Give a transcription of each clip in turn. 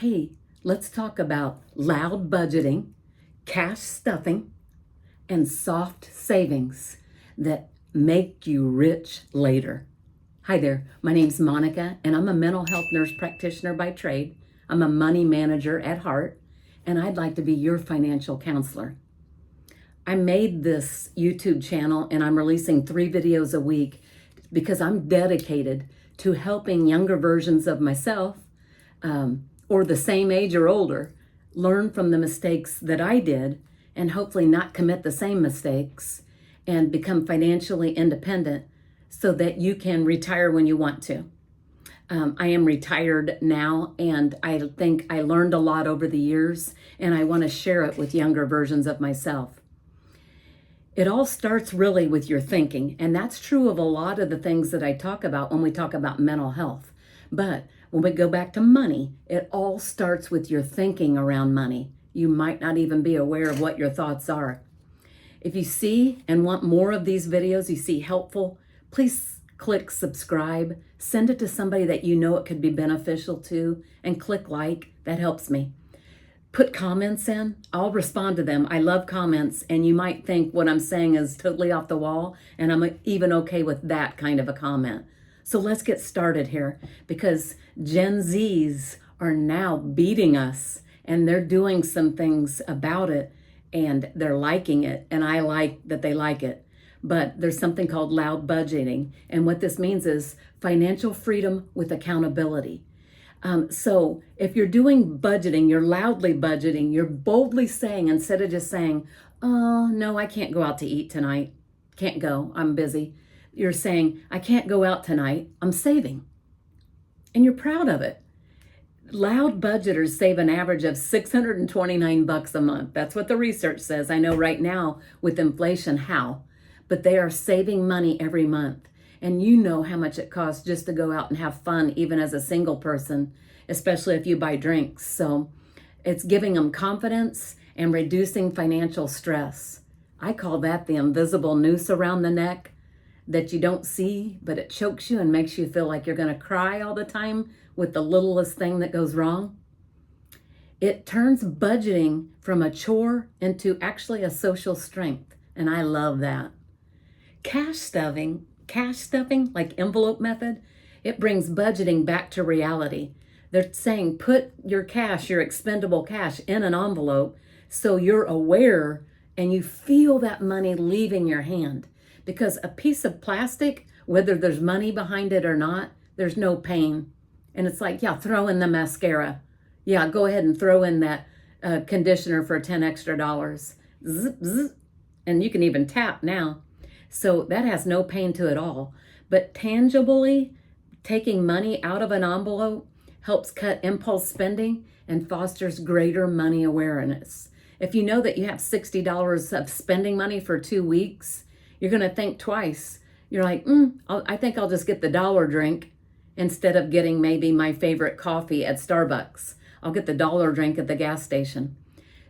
Hey, let's talk about loud budgeting, cash stuffing, and soft savings that make you rich later. Hi there, my name's Monica, and I'm a mental health nurse practitioner by trade. I'm a money manager at heart, and I'd like to be your financial counselor. I made this YouTube channel and I'm releasing 3 videos a week because I'm dedicated to helping younger versions of myself, or the same age or older, learn from the mistakes that I did and hopefully not commit the same mistakes and become financially independent so that you can retire when you want to. I am retired now, and I think I learned a lot over the years, and I want to share it with younger versions of myself. It all starts really with your thinking, and that's true of a lot of the things that I talk about when we talk about mental health. But when we go back to money, it all starts with your thinking around money. You might not even be aware of what your thoughts are. If you see and want more of these videos you see helpful, please click subscribe, send it to somebody that you know it could be beneficial to, and click like. That helps me. Put comments in. I'll respond to them. I love comments, and you might think what I'm saying is totally off the wall, and I'm even okay with that kind of a comment. So let's get started here, because Gen Zs are now beating us, and they're doing some things about it, and they're liking it, and I like that they like it. But there's something called loud budgeting, and what this means is financial freedom with accountability. So if you're doing budgeting, you're loudly budgeting, you're boldly saying, instead of just saying, oh, no, I can't go out to eat tonight. Can't go, I'm busy. You're saying, I can't go out tonight, I'm saving. And you're proud of it. Loud budgeters save an average of $629 a month. That's what the research says. I know right now with inflation, how? But they are saving money every month. And you know how much it costs just to go out and have fun, even as a single person, especially if you buy drinks. So it's giving them confidence and reducing financial stress. I call that the invisible noose around the neck that you don't see, but it chokes you and makes you feel like you're going to cry all the time with the littlest thing that goes wrong. It turns budgeting from a chore into actually a social strength, and I love that. Cash stuffing, like envelope method, it brings budgeting back to reality. They're saying put your cash, your expendable cash, in an envelope so you're aware and you feel that money leaving your hand. Because a piece of plastic, whether there's money behind it or not, there's no pain. And it's like, yeah, throw in the mascara. Yeah, go ahead and throw in that conditioner for $10 extra. Zip, zip. And you can even tap now. So that has no pain to it all. But tangibly, taking money out of an envelope helps cut impulse spending and fosters greater money awareness. If you know that you have $60 of spending money for 2 weeks, you're going to think twice. You're like, I think I'll just get the dollar drink instead of getting maybe my favorite coffee at Starbucks. I'll get the dollar drink at the gas station.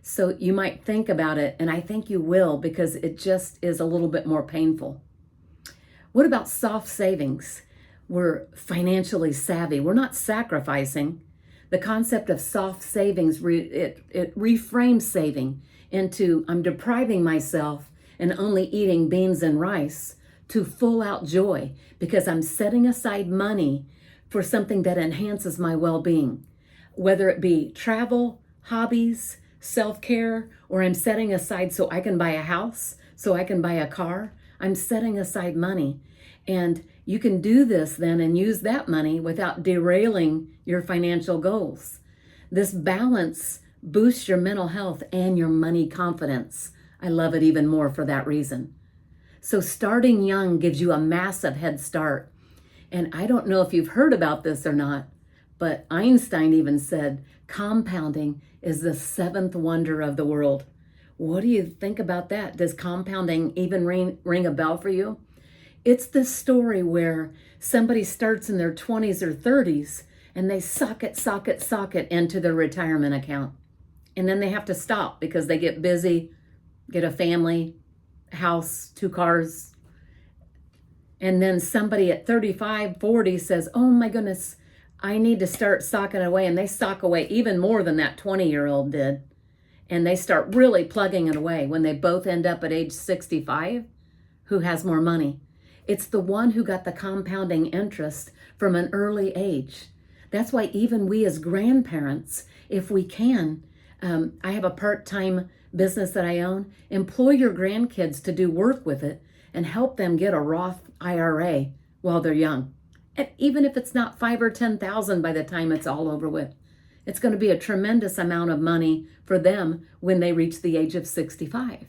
So you might think about it, and I think you will, because it just is a little bit more painful. What about soft savings? We're financially savvy. We're not sacrificing. The concept of soft savings, it reframes saving into I'm depriving myself and only eating beans and rice to full out joy because I'm setting aside money for something that enhances my well-being, whether it be travel, hobbies, self-care, or I'm setting aside so I can buy a house, so I can buy a car. I'm setting aside money. And you can do this then and use that money without derailing your financial goals. This balance boosts your mental health and your money confidence. I love it even more for that reason. So starting young gives you a massive head start. And I don't know if you've heard about this or not, but Einstein even said compounding is the 7th wonder of the world. What do you think about that? Does compounding even ring a bell for you? It's this story where somebody starts in their 20s or 30s and they sock it into their retirement account. And then they have to stop because they get busy, get a family, house, 2 cars. And then somebody at 35, 40 says, oh my goodness, I need to start socking away. And they sock away even more than that 20-year-old did. And they start really plugging it away when they both end up at age 65. Who has more money? It's the one who got the compounding interest from an early age. That's why even we as grandparents, if we can, I have a part-time business that I own, employ your grandkids to do work with it and help them get a Roth IRA while they're young. And even if it's not 5 or 10,000 by the time it's all over with, it's going to be a tremendous amount of money for them when they reach the age of 65.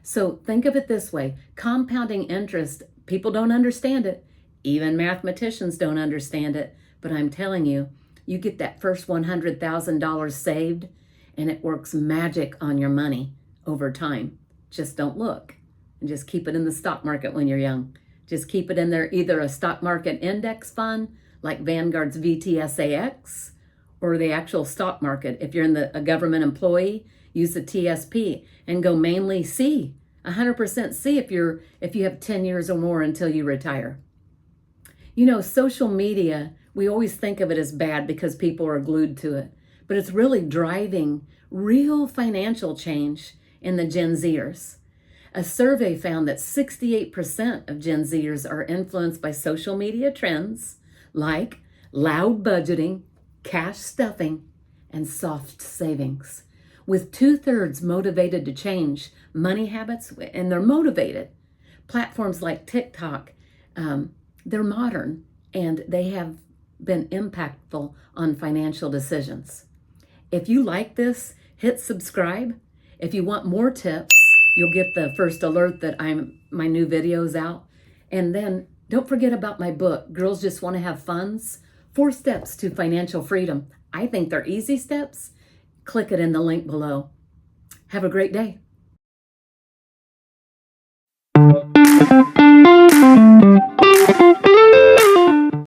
So think of it this way, compounding interest, people don't understand it. Even mathematicians don't understand it. But I'm telling you, you get that first $100,000 saved and it works magic on your money over time. Just don't look and just keep it in the stock market when you're young. Just keep it in there, either a stock market index fund like Vanguard's VTSAX or the actual stock market. If you're a government employee, use the TSP and go mainly C, 100% C if you have 10 years or more until you retire. You know, social media, we always think of it as bad because people are glued to it, but it's really driving real financial change in the Gen Zers. A survey found that 68% of Gen Zers are influenced by social media trends like loud budgeting, cash stuffing, and soft savings, with 2/3 motivated to change money habits, and they're motivated. Platforms like TikTok, they're modern and they have been impactful on financial decisions. If you like this, hit subscribe. If you want more tips, you'll get the first alert that my new video's out. And then don't forget about my book, Girls Just Want to Have Funds, 4 Steps to Financial Freedom. I think they're easy steps. Click it in the link below. Have a great day.